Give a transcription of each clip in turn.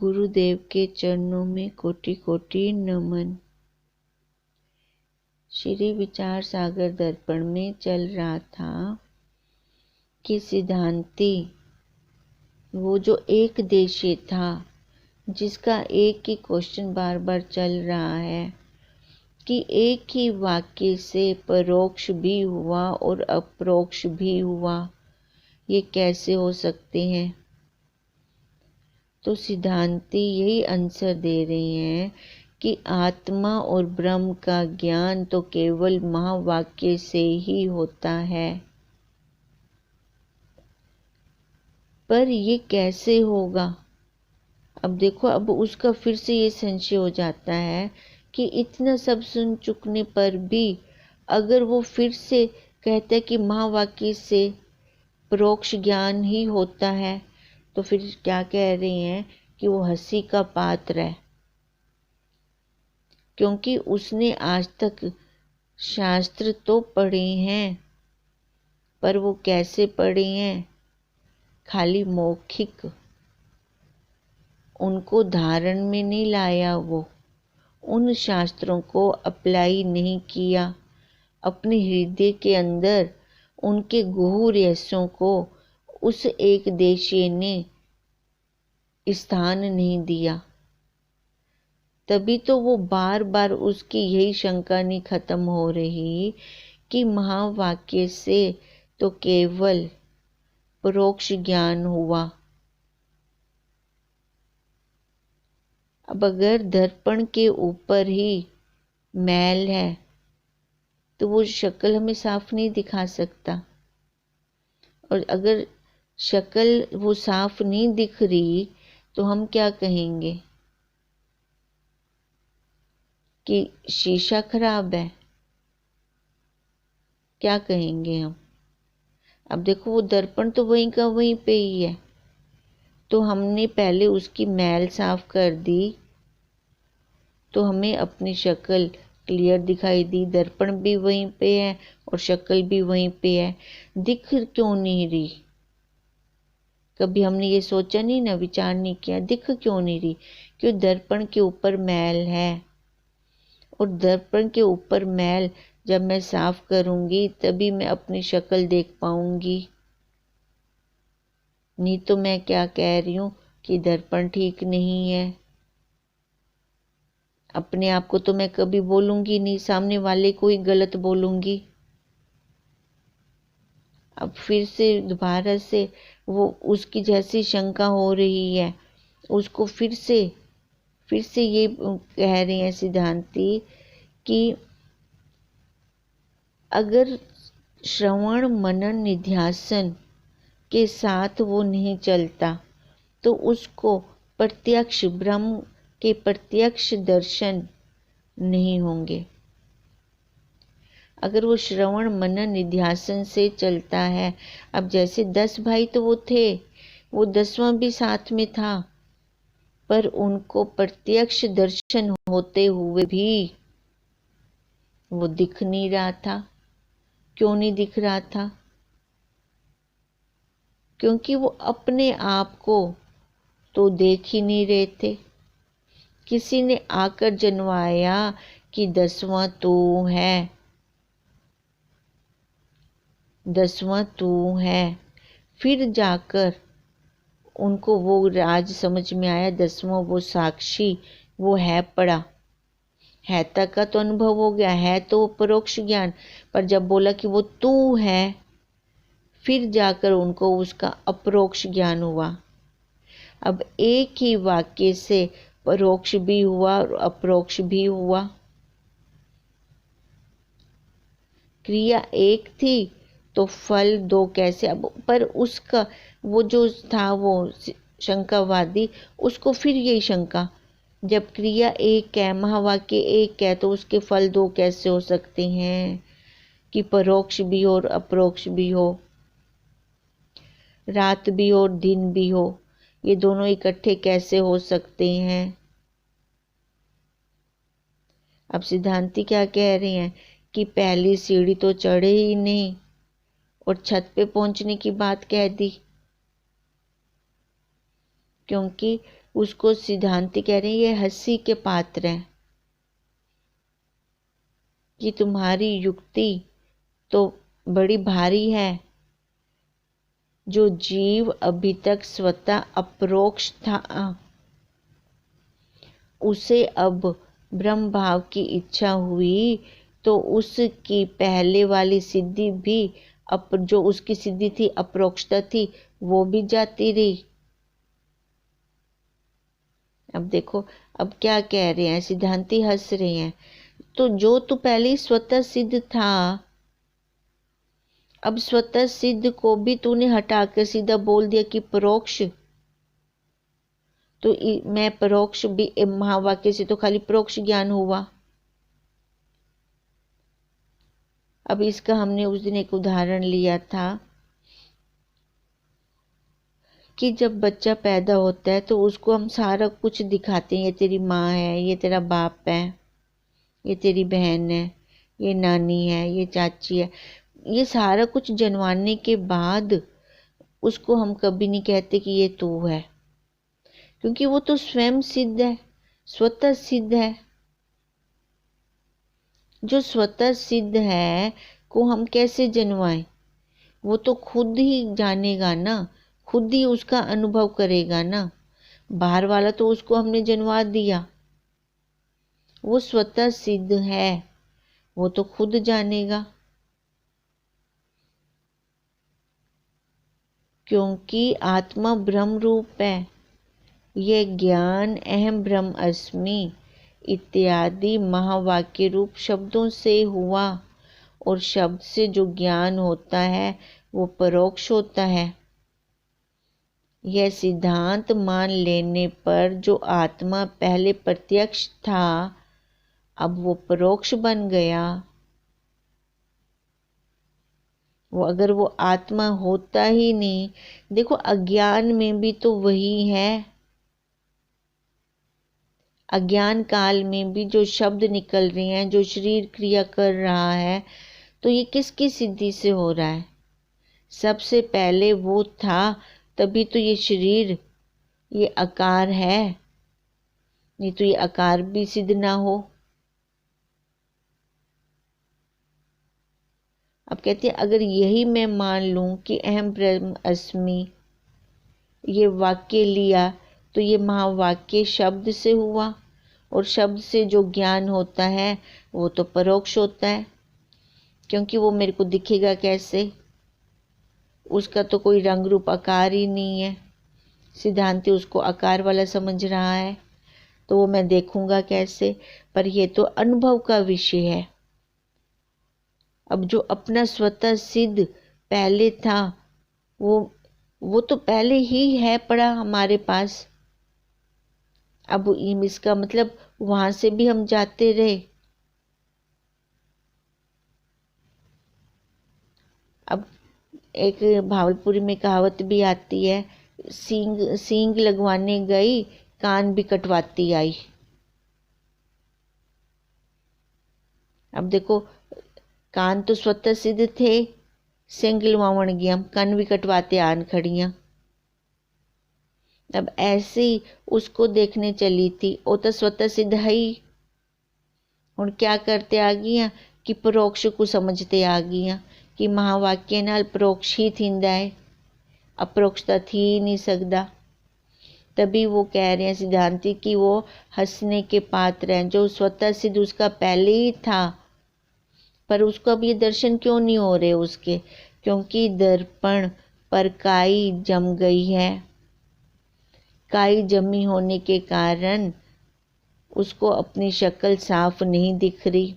गुरुदेव के चरणों में कोटि कोटि नमन। श्री विचार सागर दर्पण में चल रहा था कि सिद्धांती वो जो एक देशीय था, जिसका एक ही क्वेश्चन बार बार चल रहा है कि एक ही वाक्य से परोक्ष भी हुआ और अपरोक्ष भी हुआ, ये कैसे हो सकते हैं। तो सिद्धांती यही आंसर दे रहे हैं कि आत्मा और ब्रह्म का ज्ञान तो केवल महावाक्य से ही होता है। पर ये कैसे होगा। अब देखो, अब उसका फिर से ये संशय हो जाता है कि इतना सब सुन चुकने पर भी अगर वो फिर से कहते हैं कि महावाक्य से परोक्ष ज्ञान ही होता है, तो फिर क्या कह रहे हैं कि वो हंसी का पात्र है, क्योंकि उसने आज तक शास्त्र तो पढ़े हैं, पर वो कैसे पढ़े हैं, खाली मौखिक, उनको धारण में नहीं लाया, वो उन शास्त्रों को अप्लाई नहीं किया अपने हृदय के अंदर, उनके गूढ़ रहस्यों को उस एक देशीय ने स्थान नहीं दिया। तभी तो वो बार बार उसकी यही शंका नहीं खत्म हो रही कि महावाक्य से तो केवल परोक्ष ज्ञान हुआ। अब अगर दर्पण के ऊपर ही मैल है तो वो शक्ल हमें साफ नहीं दिखा सकता, और अगर शक्ल वो साफ नहीं दिख रही तो हम क्या कहेंगे कि शीशा खराब है, क्या कहेंगे हम। अब देखो, वो दर्पण तो वहीं का वहीं पे ही है, तो हमने पहले उसकी मैल साफ कर दी तो हमें अपनी शक्ल क्लियर दिखाई दी। दर्पण भी वहीं पे है और शक्ल भी वहीं पे है, दिख क्यों नहीं रही। कभी हमने ये सोचा नहीं ना, विचार नहीं किया दिख क्यों नहीं रही। क्यों, दर्पण के ऊपर मैल है, और दर्पण के ऊपर मैल जब मैं साफ करूंगी तभी मैं अपनी शक्ल देख पाऊंगी। नहीं तो मैं क्या कह रही हूँ कि दर्पण ठीक नहीं है। अपने आप को तो मैं कभी बोलूंगी नहीं, सामने वाले को ही गलत बोलूंगी। अब फिर से दोबारा से वो उसकी जैसी शंका हो रही है, उसको फिर से ये कह रहे हैं सिद्धांती कि अगर श्रवण मनन निध्यासन के साथ वो नहीं चलता तो उसको प्रत्यक्ष ब्रह्म के प्रत्यक्ष दर्शन नहीं होंगे। अगर वो श्रवण मनन निध्यासन से चलता है, अब जैसे 10 भाई तो वो थे, वो 10वां भी साथ में था, पर उनको प्रत्यक्ष दर्शन होते हुए भी वो दिख नहीं रहा था। क्यों नहीं दिख रहा था? क्योंकि वो अपने आप को तो देख ही नहीं रहे थे। किसी ने आकर जनवाया कि 10वां तू है, 10वां तू है। फिर जाकर उनको वो राज समझ में आया, 10वां वो साक्षी वो है पड़ा। है तक का तो अनुभव हो गया, है तो वो परोक्ष ज्ञान, पर जब बोला कि वो तू है, फिर जाकर उनको उसका अपरोक्ष ज्ञान हुआ। अब एक ही वाक्य से परोक्ष भी हुआ और अपरोक्ष भी हुआ। क्रिया एक थी तो फल दो कैसे। अब पर उसका वो जो था वो शंकावादी, उसको फिर यही शंका, जब क्रिया एक है, महावाक्य एक है, तो उसके फल दो कैसे हो सकते हैं कि परोक्ष भी हो और अपरोक्ष भी हो, रात भी हो और दिन भी हो, ये दोनों इकट्ठे कैसे हो सकते हैं। अब सिद्धांती क्या कह रहे हैं कि पहली सीढ़ी तो चढ़े ही नहीं और छत पे पहुंचने की बात कह दी, क्योंकि उसको सिद्धांति कह रहे हैं ये हंसी के पात्र हैं कि तुम्हारी युक्ति तो बड़ी भारी है। जो जीव अभी तक स्वतः अपरोक्ष था, उसे अब ब्रह्म भाव की इच्छा हुई तो उसकी पहले वाली सिद्धि भी जो उसकी सिद्धि थी अपरोक्षता थी, वो भी जाती रही। अब देखो, अब क्या कह रहे हैं सिद्धांती, हंस रहे हैं। तो जो तू पहले स्वतः सिद्ध था, अब स्वतः सिद्ध को भी तूने हटाकर सीधा बोल दिया कि परोक्ष। तो मैं परोक्ष भी, महावाक्य से तो खाली परोक्ष ज्ञान हुआ। अब इसका हमने उस दिन एक उदाहरण लिया था कि जब बच्चा पैदा होता है तो उसको हम सारा कुछ दिखाते हैं, ये तेरी माँ है, ये तेरा बाप है, ये तेरी बहन है, ये नानी है, ये चाची है। ये सारा कुछ जनवाने के बाद उसको हम कभी नहीं कहते कि ये तू है, क्योंकि वो तो स्वयं सिद्ध है, स्वतः सिद्ध है। जो स्वतः सिद्ध है को हम कैसे जनवाएं? वो तो खुद ही जानेगा ना, खुद ही उसका अनुभव करेगा ना। बाहर वाला तो उसको हमने जनवा दिया। वो स्वतः सिद्ध है, वो तो खुद जानेगा, क्योंकि आत्मा ब्रह्म रूप है। यह ज्ञान अहम ब्रह्म अस्मि इत्यादि महावाक्य रूप शब्दों से हुआ, और शब्द से जो ज्ञान होता है वो परोक्ष होता है। यह सिद्धांत मान लेने पर जो आत्मा पहले प्रत्यक्ष था, अब वो परोक्ष बन गया। वो अगर वो आत्मा होता ही नहीं, देखो अज्ञान में भी तो वही है। अज्ञान काल में भी जो शब्द निकल रहे हैं, जो शरीर क्रिया कर रहा है, तो ये किसकी सिद्धि से हो रहा है? सबसे पहले वो था, तभी तो ये शरीर, ये आकार है, नहीं तो ये आकार भी सिद्ध ना हो। अब कहते हैं अगर यही मैं मान लूं कि अहम ब्रह्म अस्मि, ये वाक्य लिया, तो ये महावाक्य शब्द से हुआ, और शब्द से जो ज्ञान होता है वो तो परोक्ष होता है, क्योंकि वो मेरे को दिखेगा कैसे? उसका तो कोई रंग रूप आकार ही नहीं है। सिद्धांति उसको आकार वाला समझ रहा है, तो वो मैं देखूंगा कैसे? पर ये तो अनुभव का विषय है। अब जो अपना स्वतः सिद्ध पहले था, वो तो पहले ही है पड़ा हमारे पास। अब इसका मतलब वहां से भी हम जाते रहे। अब एक भावलपुरी में कहावत भी आती है, सींग लगवाने गई, कान भी कटवाती आई। अब देखो, कान तो स्वतः सिद्ध थे, सींग लगवावन गया, कान भी कटवाते आन खड़ियां। अब ऐसे ही उसको देखने चली थी, वो तो स्वतः सिद्ध है ही। और क्या करते आ गया कि परोक्ष को समझते आ गया कि महावाक्य नाल परोक्ष ही थींदा है, अपरोक्षता थी ही नहीं सकदा। तभी वो कह रहे हैं सिद्धांति कि वो हंसने के पात्र हैं। जो स्वतः सिद्ध उसका पहले ही था, पर उसको अब ये दर्शन क्यों नहीं हो रहे उसके? क्योंकि दर्पण पर काई जम गई है। काई जमी होने के कारण उसको अपनी शक्ल साफ नहीं दिख रही।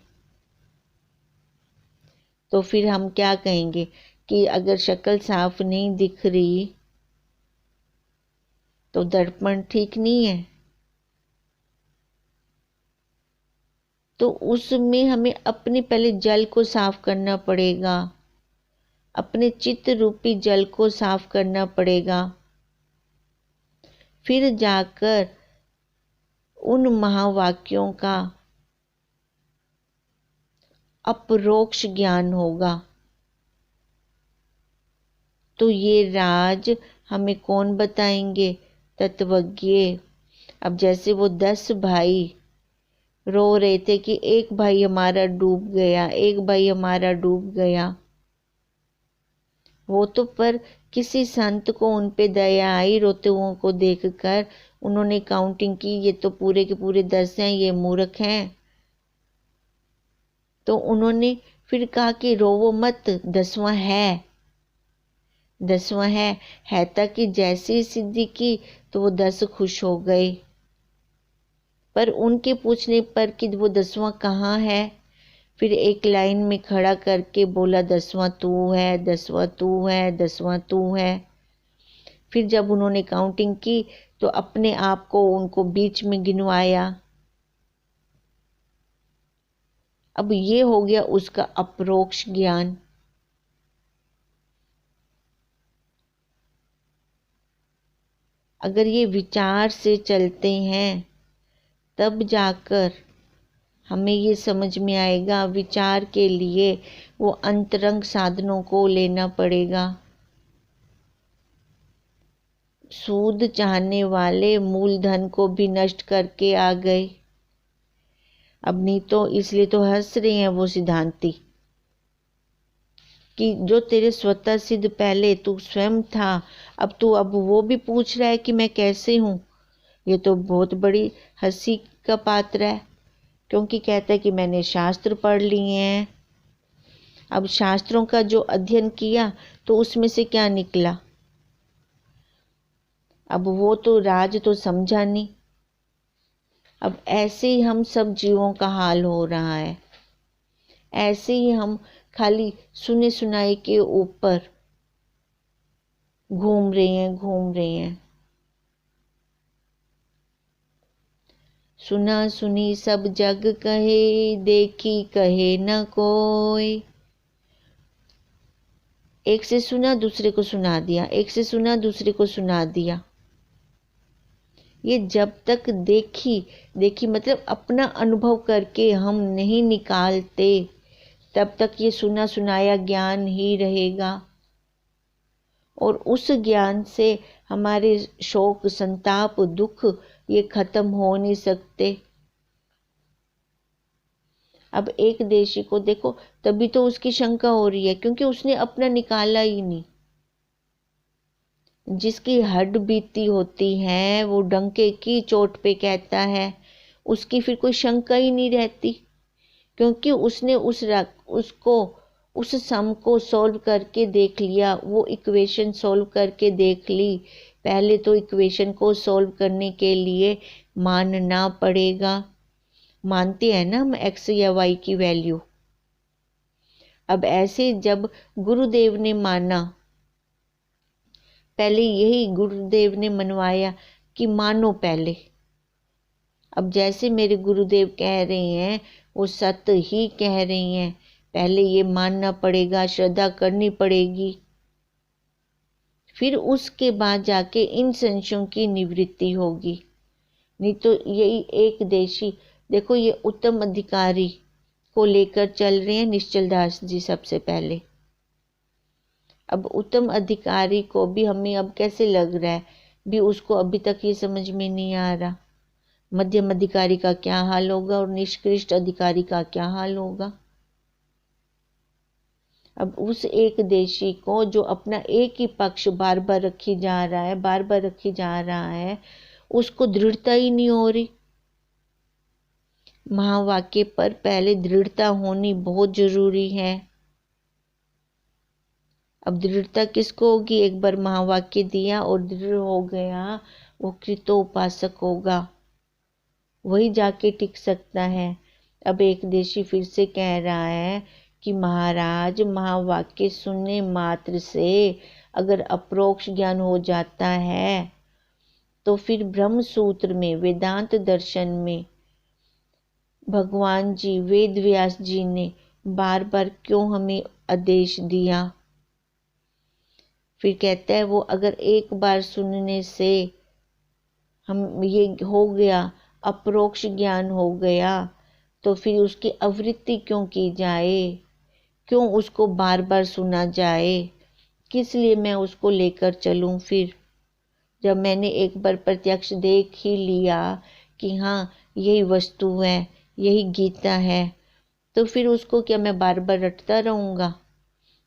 तो फिर हम क्या कहेंगे कि अगर शक्ल साफ नहीं दिख रही तो दर्पण ठीक नहीं है। तो उसमें हमें अपने पहले जल को साफ करना पड़ेगा, अपने चित्त रूपी जल को साफ करना पड़ेगा, फिर जाकर उन महावाक्यों का अपरोक्ष ज्ञान होगा। तो ये राज हमें कौन बताएंगे? तत्वज्ञ, अब जैसे वो 10 भाई रो रहे थे कि एक भाई हमारा डूब गया, एक भाई हमारा डूब गया, वो तो पर किसी संत को उन पे दया आई रोते हुओं को देखकर। उन्होंने काउंटिंग की, ये तो पूरे के पूरे 10 हैं, ये मूर्ख हैं। तो उन्होंने फिर कहा कि रोवो मत, 10वां है, 10वां है ताकि जैसी सिद्धि की तो वो 10 खुश हो गए। पर उनके पूछने पर कि वो 10वां कहाँ है, फिर एक लाइन में खड़ा करके बोला 10वां तू है, 10वां तू है, 10वां तू है। फिर जब उन्होंने काउंटिंग की तो अपने आप को उनको बीच में गिनवाया। अब ये हो गया उसका अपरोक्ष ज्ञान। अगर ये विचार से चलते हैं तब जाकर हमें ये समझ में आएगा। विचार के लिए वो अंतरंग साधनों को लेना पड़ेगा। सूद चाहने वाले मूलधन को भी नष्ट करके आ गए। अब नहीं तो इसलिए तो हंस रहे हैं वो सिद्धांती कि जो तेरे स्वतः सिद्ध पहले तू स्वयं था, अब वो भी पूछ रहा है कि मैं कैसे हूँ। ये तो बहुत बड़ी हंसी का पात्र है, क्योंकि कहता है कि मैंने शास्त्र पढ़ लिए हैं। अब शास्त्रों का जो अध्ययन किया तो उसमें से क्या निकला। अब वो तो राज तो समझा नहीं। अब ऐसे ही हम सब जीवों का हाल हो रहा है। ऐसे ही हम खाली सुने सुनाए के ऊपर घूम रहे हैं। सुना सुनी सब जग कहे, देखी कहे न कोई। एक से सुना दूसरे को सुना दिया, एक से सुना दूसरे को सुना दिया। ये जब तक देखी मतलब अपना अनुभव करके हम नहीं निकालते, तब तक ये सुना सुनाया ज्ञान ही रहेगा। और उस ज्ञान से हमारे शोक संताप दुख ये खत्म हो नहीं सकते। अब एक देशी को देखो, तभी तो उसकी शंका हो रही है, क्योंकि उसने अपना निकाला ही नहीं। जिसकी हड्ड बीती होती है वो डंके की चोट पे कहता है, उसकी फिर कोई शंका ही नहीं रहती, क्योंकि उसने उसको उस सम को सॉल्व करके देख लिया, वो इक्वेशन सॉल्व करके देख ली। पहले तो इक्वेशन को सॉल्व करने के लिए मानना पड़ेगा। मानते हैं ना हम एक्स या वाई की वैल्यू। अब ऐसे जब गुरुदेव ने माना, पहले यही गुरुदेव ने मनवाया कि मानो पहले। अब जैसे मेरे गुरुदेव कह रहे हैं वो सत्य ही कह रहे हैं, पहले ये मानना पड़ेगा, श्रद्धा करनी पड़ेगी, फिर उसके बाद जाके इन संशयों की निवृत्ति होगी। नहीं तो यही एक देशी देखो, ये उत्तम अधिकारी को लेकर चल रहे हैं निश्चल दास जी सबसे पहले। अब उत्तम अधिकारी को भी हमें अब कैसे लग रहा है, भी उसको अभी तक ये समझ में नहीं आ रहा मध्यम अधिकारी का क्या हाल होगा और निष्कृष्ट अधिकारी का क्या हाल होगा। अब उस एक देशी को जो अपना एक ही पक्ष बार बार रखी जा रहा है, उसको दृढ़ता ही नहीं हो रही। महावाक्य पर पहले दृढ़ता होनी बहुत जरूरी है। अब दृढ़ता किसको होगी, एक बार महावाक्य दिया और दृढ़ हो गया, वो कृतोपासक होगा, वही जाके टिक सकता है। अब एक देशी फिर से कह रहा है कि महाराज, महावाक्य सुनने मात्र से अगर अप्रोक्ष ज्ञान हो जाता है तो फिर ब्रह्म सूत्र में, वेदांत दर्शन में भगवान जी, वेद व्यास जी ने बार बार क्यों हमें आदेश दिया। फिर कहता है वो अगर एक बार सुनने से हम ये हो गया, अपरोक्ष ज्ञान हो गया, तो फिर उसकी आवृत्ति क्यों की जाए, क्यों उसको बार बार सुना जाए, किस लिए मैं उसको लेकर चलूं। फिर जब मैंने एक बार प्रत्यक्ष देख ही लिया कि हाँ यही वस्तु है, यही गीता है, तो फिर उसको क्या मैं बार बार रटता रहूँगा?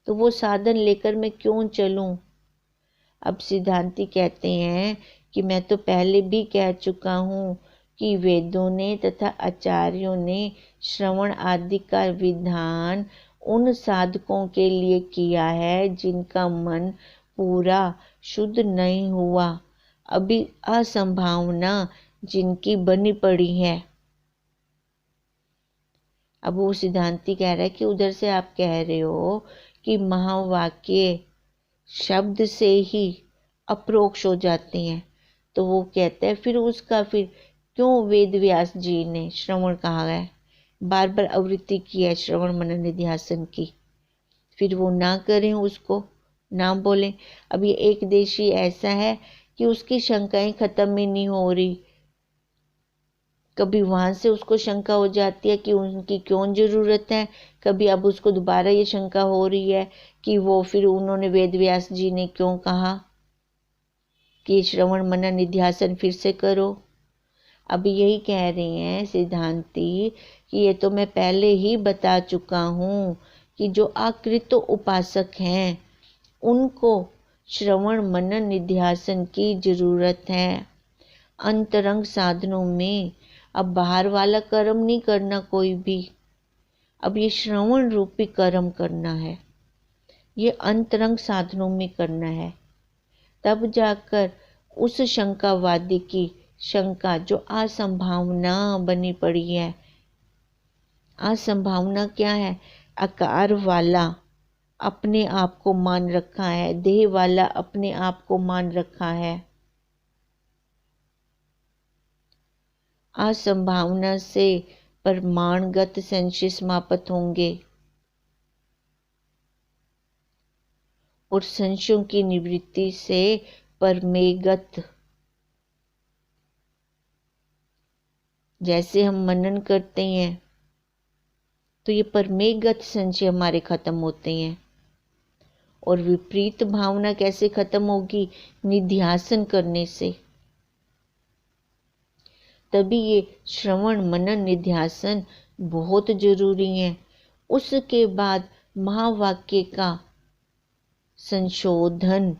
तो वो साधन लेकर मैं क्यों चलूँ? अब सिद्धांती कहते हैं कि मैं तो पहले भी कह चुका हूँ कि वेदों ने तथा आचार्यों ने श्रवण आदि का विधान उन साधकों के लिए किया है जिनका मन पूरा शुद्ध नहीं हुआ, अभी असंभावना जिनकी बनी पड़ी है। अब वो सिद्धांती कह रहा है कि उधर से आप कह रहे हो कि महावाक्य शब्द से ही अप्रोक्ष हो जाते हैं, तो वो कहता है फिर क्यों वेद व्यास जी ने श्रवण कहा है, बार बार आवृत्ति की है श्रवण मनन निध्यासन की, फिर वो ना करें, उसको ना बोलें। अब ये एक देशी ऐसा है कि उसकी शंकाएं खत्म ही नहीं हो रही। कभी वहाँ से उसको शंका हो जाती है कि उनकी क्यों ज़रूरत है, कभी अब उसको दोबारा ये शंका हो रही है कि वो फिर उन्होंने वेद व्यास जी ने क्यों कहा कि श्रवण मनन निध्यासन फिर से करो। अब यही कह रहे हैं सिद्धांती कि ये तो मैं पहले ही बता चुका हूँ कि जो आकृत उपासक हैं उनको श्रवण मनन निध्यासन की ज़रूरत है। अंतरंग साधनों में अब बाहर वाला कर्म नहीं करना कोई भी, अब ये श्रवण रूपी कर्म करना है, ये अंतरंग साधनों में करना है। तब जाकर उस शंकावादी की शंका जो असंभावना बनी पड़ी है, असंभावना क्या है? आकार वाला अपने आप को मान रखा है, देह वाला अपने आप को मान रखा है। असंभावना से परमाणुगत संशय समाप्त होंगे और संशयों की निवृत्ति से परमेगत, जैसे हम मनन करते हैं तो ये परमेगत संशय हमारे खत्म होते हैं। और विपरीत भावना कैसे खत्म होगी? निध्यासन करने से। तभी ये श्रवण मनन निध्यासन बहुत जरूरी है। उसके बाद महावाक्य का संशोधन,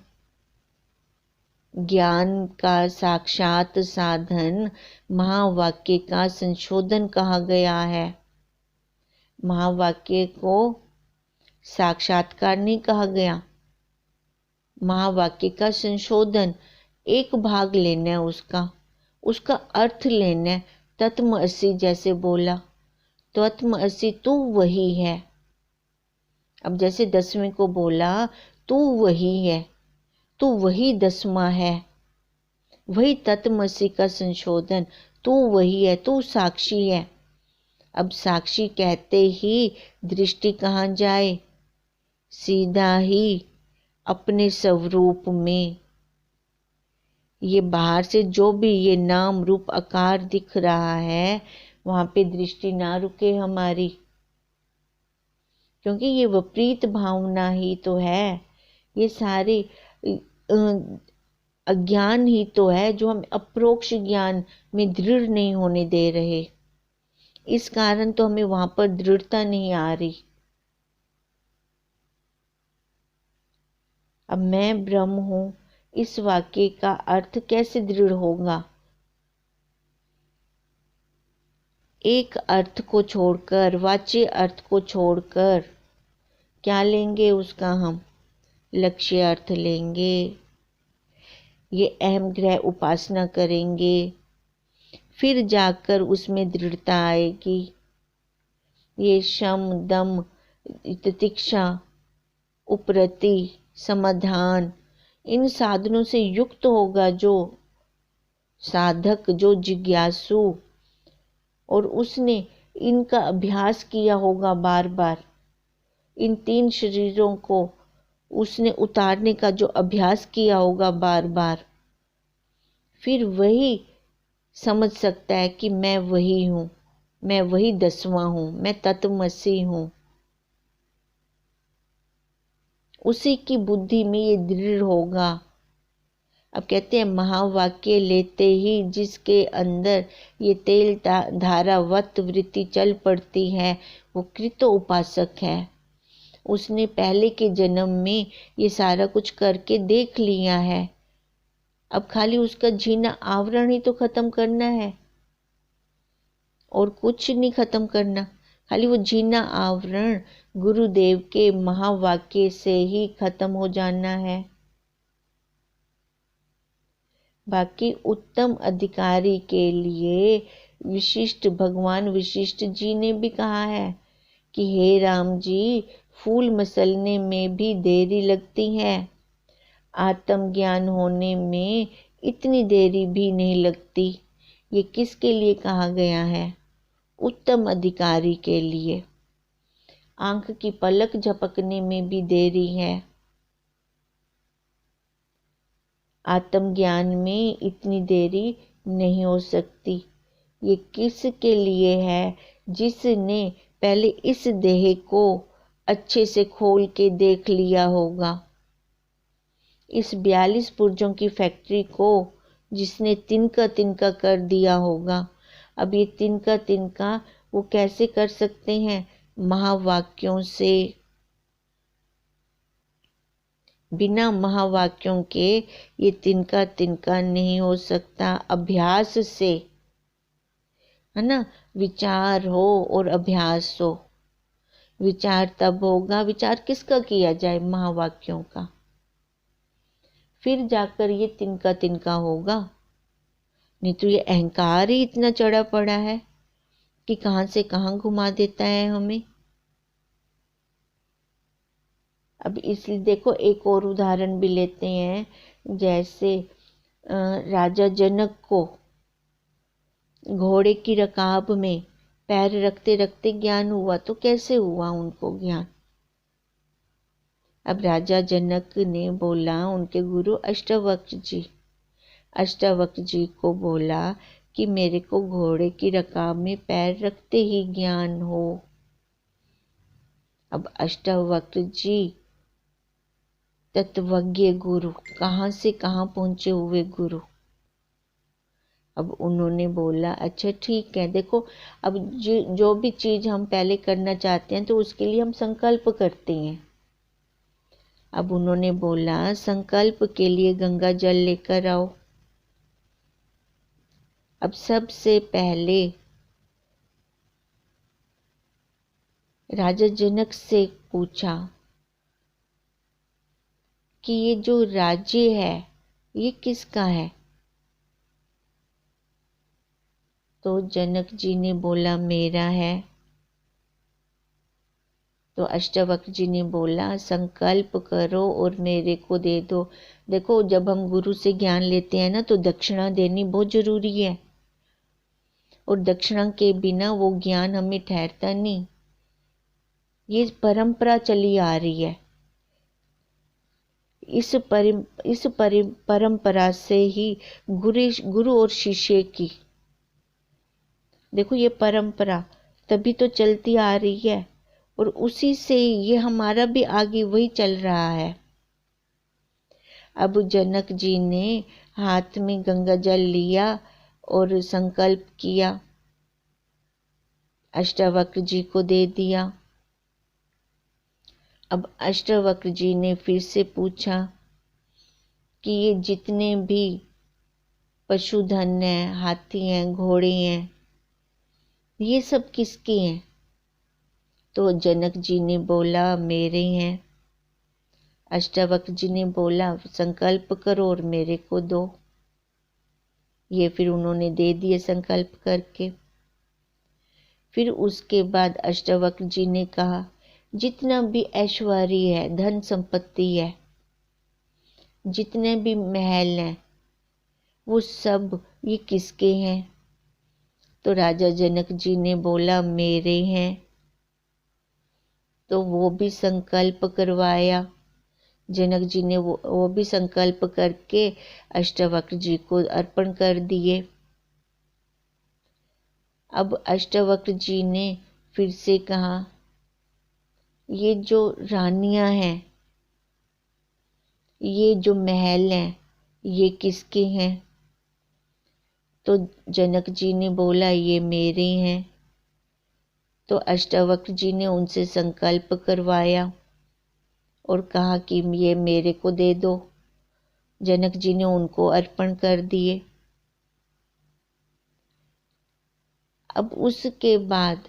ज्ञान का साक्षात साधन महावाक्य का संशोधन कहा गया है। महावाक्य को साक्षात्कार नहीं कहा गया, महावाक्य का संशोधन, एक भाग लेना है उसका अर्थ लेना है। तत्वमसि जैसे बोला, तत्वमसि तू वही है। अब जैसे 10वें को बोला तू वही है, तू वही 10वां है, वही तत्वमसि का संशोधन, तू वही है, तू साक्षी है। अब साक्षी कहते ही दृष्टि कहाँ जाए? सीधा ही अपने स्वरूप में। ये बाहर से जो भी ये नाम रूप आकार दिख रहा है वहाँ पे दृष्टि ना रुके हमारी, क्योंकि ये विपरीत भावना ही तो है, ये सारे अज्ञान ही तो है जो हम अप्रोक्ष ज्ञान में दृढ़ नहीं होने दे रहे। इस कारण तो हमें वहाँ पर दृढ़ता नहीं आ रही। अब मैं ब्रह्म हूँ, इस वाक्य का अर्थ कैसे दृढ़ होगा? एक अर्थ को छोड़कर, वाच्य अर्थ को छोड़कर क्या लेंगे उसका? हम लक्ष्य अर्थ लेंगे, ये अहम ग्रह उपासना करेंगे, फिर जाकर उसमें दृढ़ता आएगी। ये शम दम तितिक्षा उपरति समाधान, इन साधनों से युक्त होगा जो साधक, जो जिज्ञासु, और उसने इनका अभ्यास किया होगा बार बार। इन 3 शरीरों को उसने उतारने का जो अभ्यास किया होगा बार बार, फिर वही समझ सकता है कि मैं वही हूँ, मैं वही 10वां हूँ, मैं तत्वमसि हूँ। उसी की बुद्धि में ये दृढ़ होगा। अब कहते हैं महावाक्य लेते ही जिसके अंदर ये तेल धारावत वृत्ति चल पड़ती है वो कृत उपासक है। उसने पहले के जन्म में ये सारा कुछ करके देख लिया है। अब खाली उसका जीना आवरण ही तो खत्म करना है और कुछ नहीं खत्म करना। खाली वो जीना आवरण गुरुदेव के महावाक्य से ही खत्म हो जाना है। बाकी उत्तम अधिकारी के लिए विशिष्ट भगवान विशिष्ट जी ने भी कहा है कि हे राम जी, फूल मसलने में भी देरी लगती है, आत्मज्ञान होने में इतनी देरी भी नहीं लगती। ये किसके लिए कहा गया है? उत्तम अधिकारी के लिए। आंख की पलक झपकने में भी देरी है, आत्मज्ञान में इतनी देरी नहीं हो सकती। ये किसके लिए है? जिसने पहले इस देह को अच्छे से खोल के देख लिया होगा, इस 42 पुर्जों की फैक्ट्री को जिसने तिनका तिनका कर दिया होगा। अब ये तिनका तिनका वो कैसे कर सकते हैं? महावाक्यों से। बिना महावाक्यों के ये तिनका तिनका नहीं हो सकता। अभ्यास से, है ना, विचार हो और अभ्यास हो। विचार तब होगा, विचार किसका किया जाए? महावाक्यों का। फिर जाकर ये तिनका तिनका होगा। नहीं तो ये अहंकार ही इतना चढ़ा पड़ा है कि कहाँ से कहाँ घुमा देता है हमें। अब इसलिए देखो, एक और उदाहरण भी लेते हैं। जैसे राजा जनक को घोड़े की रकाब में पैर रखते रखते ज्ञान हुआ, तो कैसे हुआ उनको ज्ञान? अब राजा जनक ने बोला, उनके गुरु अष्टावक्र जी को बोला कि मेरे को घोड़े की रकाब में पैर रखते ही ज्ञान हो। अब अष्टावक्र जी तत्वज्ञ गुरु, कहाँ से कहाँ पहुँचे हुए गुरु। अब उन्होंने बोला अच्छा ठीक है, देखो अब जो भी चीज़ हम पहले करना चाहते हैं तो उसके लिए हम संकल्प करते हैं। अब उन्होंने बोला संकल्प के लिए गंगा जल लेकर आओ। अब सबसे पहले राजा जनक से पूछा कि ये जो राज्य है ये किसका है? तो जनक जी ने बोला मेरा है। तो अष्टावक्र जी ने बोला संकल्प करो और मेरे को दे दो। देखो, जब हम गुरु से ज्ञान लेते हैं ना तो दक्षिणा देनी बहुत जरूरी है, और दक्षिणा के बिना वो ज्ञान हमें ठहरता नहीं। ये परंपरा चली आ रही है। इस परंपरा से ही गुरु और शिष्य की, देखो ये परंपरा तभी तो चलती आ रही है, और उसी से ये हमारा भी आगे वही चल रहा है। अब जनक जी ने हाथ में गंगा जल लिया और संकल्प किया, अष्टावक्र जी को दे दिया। अब अष्टावक्र जी ने फिर से पूछा कि ये जितने भी पशुधन हैं, हाथी हैं, घोड़े हैं, ये सब किसके हैं? तो जनक जी ने बोला मेरे हैं। अष्टावक्र जी ने बोला संकल्प करो और मेरे को दो। ये फिर उन्होंने दे दिए संकल्प करके। फिर उसके बाद अष्टावक्र जी ने कहा जितना भी ऐश्वर्य है, धन संपत्ति है, जितने भी महल हैं, वो सब ये किसके हैं? तो राजा जनक जी ने बोला मेरे हैं। तो वो भी संकल्प करवाया। जनक जी ने वो भी संकल्प करके अष्टावक्र जी को अर्पण कर दिए। अब अष्टावक्र जी ने फिर से कहा ये जो रानियां हैं, ये जो महल हैं, ये किसके हैं? तो जनक जी ने बोला ये मेरे हैं। तो अष्टावक्र जी ने उनसे संकल्प करवाया और कहा कि ये मेरे को दे दो। जनक जी ने उनको अर्पण कर दिए। अब उसके बाद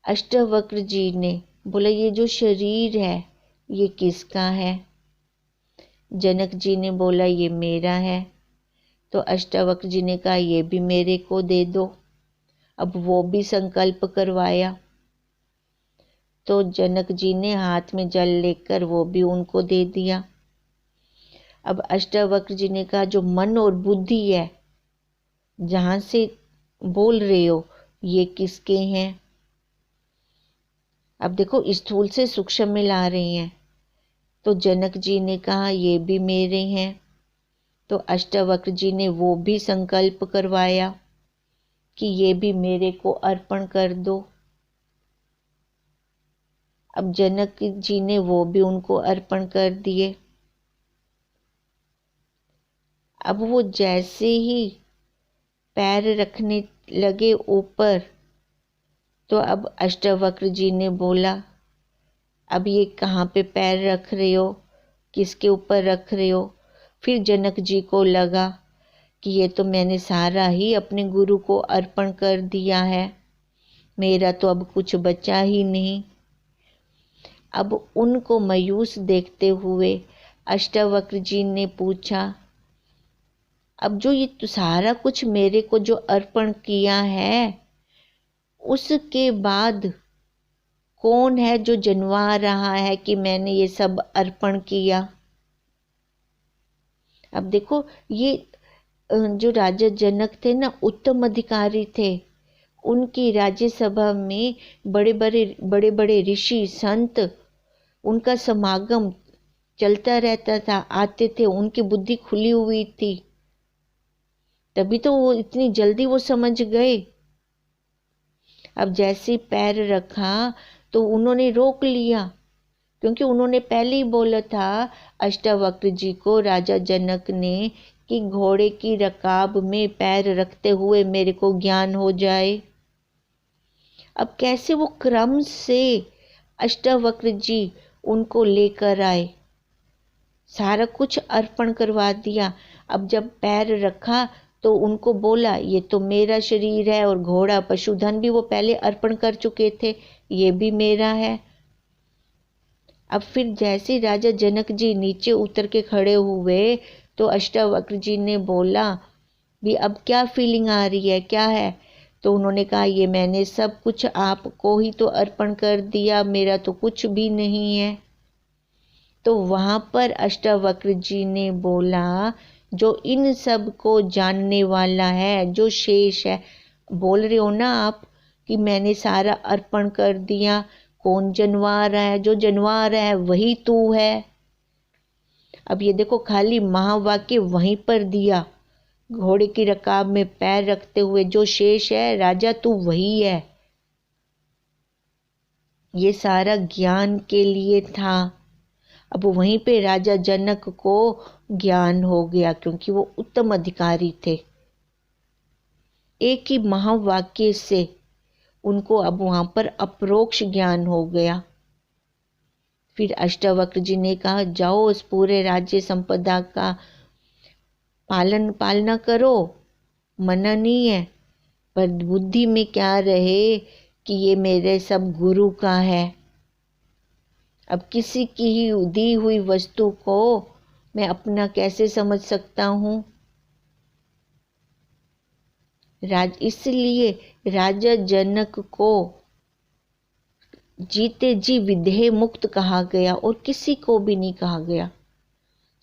अष्टावक्र जी ने बोला ये जो शरीर है ये किसका है? जनक जी ने बोला ये मेरा है। तो अष्टावक्र जी ने कहा ये भी मेरे को दे दो। अब वो भी संकल्प करवाया। तो जनक जी ने हाथ में जल लेकर वो भी उनको दे दिया। अब अष्टावक्र जी ने कहा जो मन और बुद्धि है, जहाँ से बोल रहे हो, ये किसके हैं? अब देखो स्थूल से सूक्ष्म में ला रहे हैं। तो जनक जी ने कहा ये भी मेरे हैं। तो अष्टावक्र जी ने वो भी संकल्प करवाया कि ये भी मेरे को अर्पण कर दो। अब जनक जी ने वो भी उनको अर्पण कर दिए। अब वो जैसे ही पैर रखने लगे ऊपर, तो अब अष्टावक्र जी ने बोला अब ये कहाँ पे पैर रख रहे हो, किसके ऊपर रख रहे हो? फिर जनक जी को लगा कि ये तो मैंने सारा ही अपने गुरु को अर्पण कर दिया है, मेरा तो अब कुछ बचा ही नहीं। अब उनको मायूस देखते हुए अष्टावक्र जी ने पूछा अब जो ये तो सारा कुछ मेरे को जो अर्पण किया है, उसके बाद कौन है जो जनवा रहा है कि मैंने ये सब अर्पण किया? अब देखो ये जो राजा जनक थे ना, उत्तम अधिकारी थे। उनकी राज्यसभा में बड़े बड़े ऋषि संत, उनका समागम चलता रहता था, आते थे, उनकी बुद्धि खुली हुई थी, तभी तो वो इतनी जल्दी वो समझ गए। अब जैसे पैर रखा तो उन्होंने रोक लिया, क्योंकि उन्होंने पहले ही बोला था अष्टावक्र जी को, राजा जनक ने, कि घोड़े की रकाब में पैर रखते हुए मेरे को ज्ञान हो जाए। अब कैसे वो क्रम से अष्टावक्र जी उनको लेकर आए, सारा कुछ अर्पण करवा दिया। अब जब पैर रखा तो उनको बोला ये तो मेरा शरीर है, और घोड़ा पशुधन भी वो पहले अर्पण कर चुके थे, ये भी मेरा है। अब फिर जैसे राजा जनक जी नीचे उतर के खड़े हुए तो अष्टावक्र जी ने बोला भी अब क्या फीलिंग आ रही है, क्या है? तो उन्होंने कहा ये मैंने सब कुछ आपको ही तो अर्पण कर दिया, मेरा तो कुछ भी नहीं है। तो वहाँ पर अष्टावक्र जी ने बोला जो इन सब को जानने वाला है, जो शेष है, बोल रहे हो ना आप कि मैंने सारा अर्पण कर दिया, कौन जनवा रहा है? जो जनवा रहा है वही तू है। अब ये देखो खाली महावाक्य वहीं पर दिया, घोड़े की रकाब में पैर रखते हुए जो शेष है राजा तू वही है। ये सारा ज्ञान के लिए था। अब वहीं पे राजा जनक को ज्ञान हो गया, क्योंकि वो उत्तम अधिकारी थे। एक ही महावाक्य से उनको अब वहां पर अपरोक्ष ज्ञान हो गया। फिर अष्टावक्र जी ने कहा जाओ उस पूरे राज्य संपदा का पालना करो, मना नहीं है, पर बुद्धि में क्या रहे कि ये मेरे सब गुरु का है। अब किसी की ही दी हुई वस्तु को मैं अपना कैसे समझ सकता हूँ? इसलिए राजा जनक को जीते जी विदेह मुक्त कहा गया, और किसी को भी नहीं कहा गया।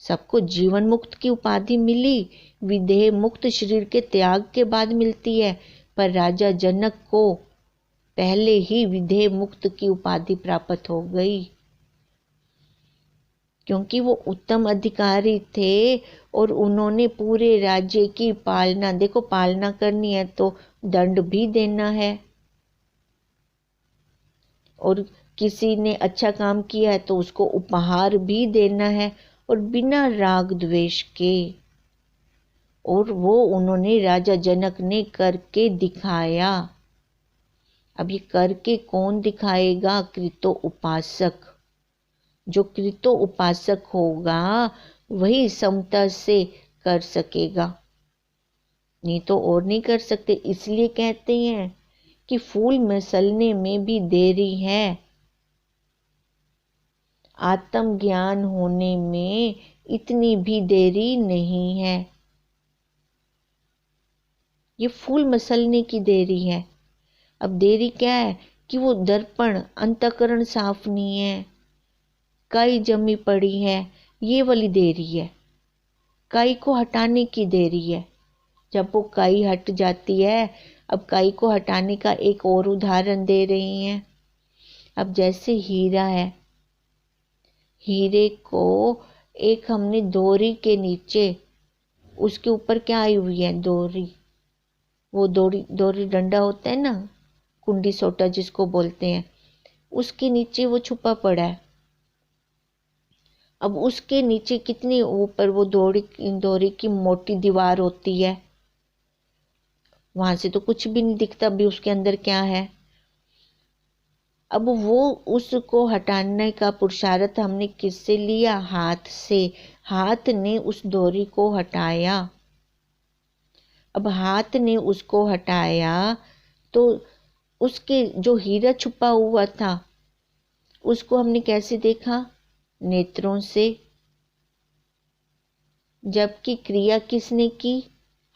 सबको जीवन मुक्त की उपाधि मिली, विदेह मुक्त शरीर के त्याग के बाद मिलती है, पर राजा जनक को पहले ही विदेह मुक्त की उपाधि प्राप्त हो गई, क्योंकि वो उत्तम अधिकारी थे और उन्होंने पूरे राज्य की पालना, देखो पालना करनी है तो दंड भी देना है, और किसी ने अच्छा काम किया है तो उसको उपहार भी देना है, और बिना राग द्वेष के। और वो उन्होंने राजा जनक ने करके दिखाया। अब ये करके कौन दिखाएगा? कृतो उपासक। जो कृतो उपासक होगा वही समता से कर सकेगा, नहीं तो और नहीं कर सकते। इसलिए कहते हैं कि फूल मसलने में भी देरी है, आत्मज्ञान होने में इतनी भी देरी नहीं है। ये फूल मसलने की देरी है। अब देरी क्या है कि वो दर्पण, अंतःकरण साफ नहीं है, काई जमी पड़ी है, ये वाली देरी है। काई को हटाने की देरी है। जब वो काई हट जाती है, अब काई को हटाने का एक और उदाहरण दे रही हैं। अब जैसे हीरा है, हीरे को एक हमने डोरी के नीचे, उसके ऊपर क्या आई हुई है? डोरी। वो डोरी डंडा होता है ना, कुंडी सोटा जिसको बोलते हैं, उसके नीचे वो छुपा पड़ा है। अब उसके नीचे कितनी ऊपर वो डोरी की मोटी दीवार होती है, वहां से तो कुछ भी नहीं दिखता भी उसके अंदर क्या है। अब वो उसको हटाने का पुरुषार्थ हमने किससे लिया? हाथ से। हाथ ने उस डोरी को हटाया। अब हाथ ने उसको हटाया तो उसके जो हीरा छुपा हुआ था उसको हमने कैसे देखा? नेत्रों से। जबकि क्रिया किसने की?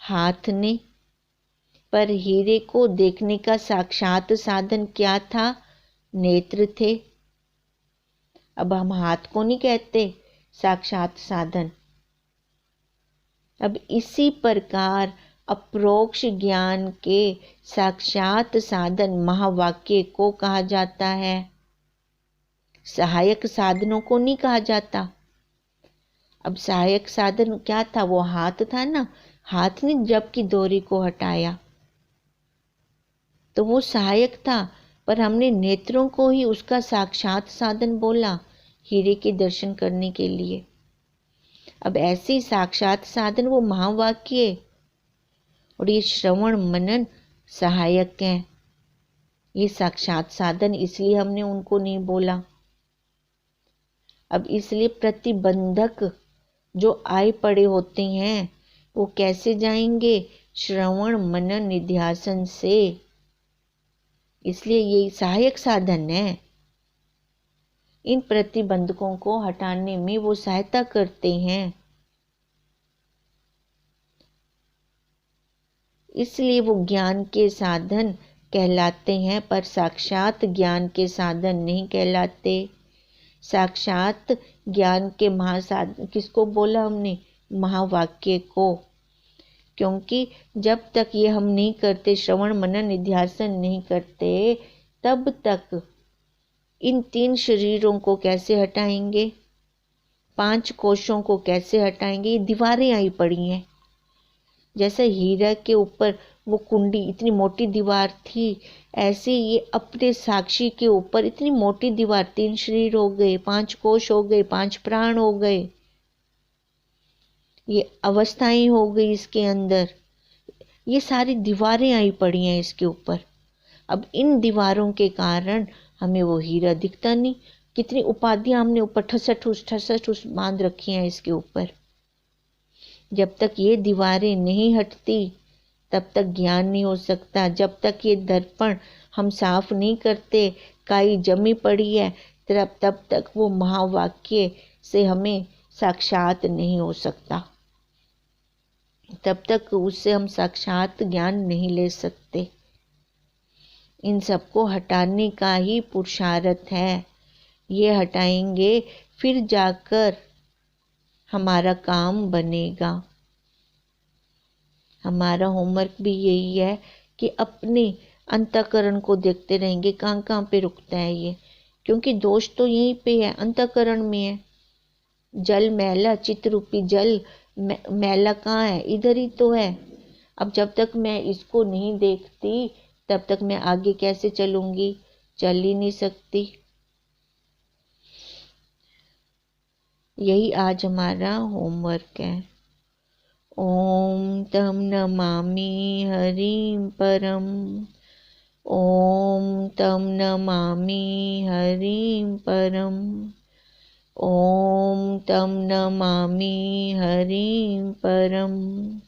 हाथ ने। पर हीरे को देखने का साक्षात साधन क्या था? नेत्र थे। अब हम हाथ को नहीं कहते साक्षात साधन। अब इसी प्रकार अप्रोक्ष ज्ञान के साक्षात साधन महावाक्य को कहा जाता है, सहायक साधनों को नहीं कहा जाता। अब सहायक साधन क्या था? वो हाथ था ना, हाथ ने जबकि डोरी को हटाया तो वो सहायक था, पर हमने नेत्रों को ही उसका साक्षात साधन बोला हीरे के दर्शन करने के लिए। अब ऐसे साक्षात साधन वो महावाक्य और ये श्रवण मनन सहायक हैं। ये साक्षात साधन इसलिए हमने उनको नहीं बोला। अब इसलिए प्रतिबंधक जो आए पड़े होते हैं वो कैसे जाएंगे? श्रवण मनन निध्यासन से। इसलिए ये सहायक साधन है। इन प्रतिबंधकों को हटाने में वो सहायता करते हैं। इसलिए वो ज्ञान के साधन कहलाते हैं, पर साक्षात ज्ञान के साधन नहीं कहलाते। साक्षात ज्ञान के महासाधन किसको बोला हमने? महावाक्य को। क्योंकि जब तक ये हम नहीं करते, श्रवण मनन निध्यासन नहीं करते, तब तक इन 3 शरीरों को कैसे हटाएंगे? 5 कोशों को कैसे हटाएंगे? ये दीवारें आई पड़ी हैं। जैसे हीरा के ऊपर वो कुंडी इतनी मोटी दीवार थी, ऐसे ये अपने साक्षी के ऊपर इतनी मोटी दीवार, 3 शरीर हो गए, 5 कोश हो गए, 5 प्राण हो गए, ये अवस्थाएं हो गई इसके अंदर, ये सारी दीवारें आई पड़ी हैं इसके ऊपर। अब इन दीवारों के कारण हमें वो हीरा दिखता नहीं। कितनी उपाधियां हमने ऊपर ठसठुस बांध रखी हैं इसके ऊपर। जब तक ये दीवारें नहीं हटती तब तक ज्ञान नहीं हो सकता। जब तक ये दर्पण हम साफ नहीं करते, काई जमी पड़ी है, तब तक वो महावाक्य से हमें साक्षात नहीं हो सकता। तब तक उससे हम साक्षात ज्ञान नहीं ले सकते। इन सबको हटाने का ही पुरुषार्थ है। ये हटाएंगे फिर जाकर हमारा काम बनेगा। हमारा होमवर्क भी यही है कि अपने अंतःकरण को देखते रहेंगे कहाँ कहाँ पे रुकता है ये, क्योंकि दोष तो यहीं पे है, अंतःकरण में है। जल मैला, चित्त रूपी जल मैला कहाँ है? इधर ही तो है। अब जब तक मैं इसको नहीं देखती तब तक मैं आगे कैसे चलूंगी? चल ही नहीं सकती। यही आज हमारा होमवर्क है। ॐ तं नमामि हरिं परम्। ॐ तं नमामि हरिं परम्। ॐ तं नमामि हरिं परम्।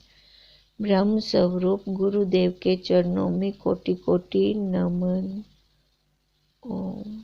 ब्रह्म स्वरूप गुरुदेव के चरणों में कोटि कोटि नमन। ओम।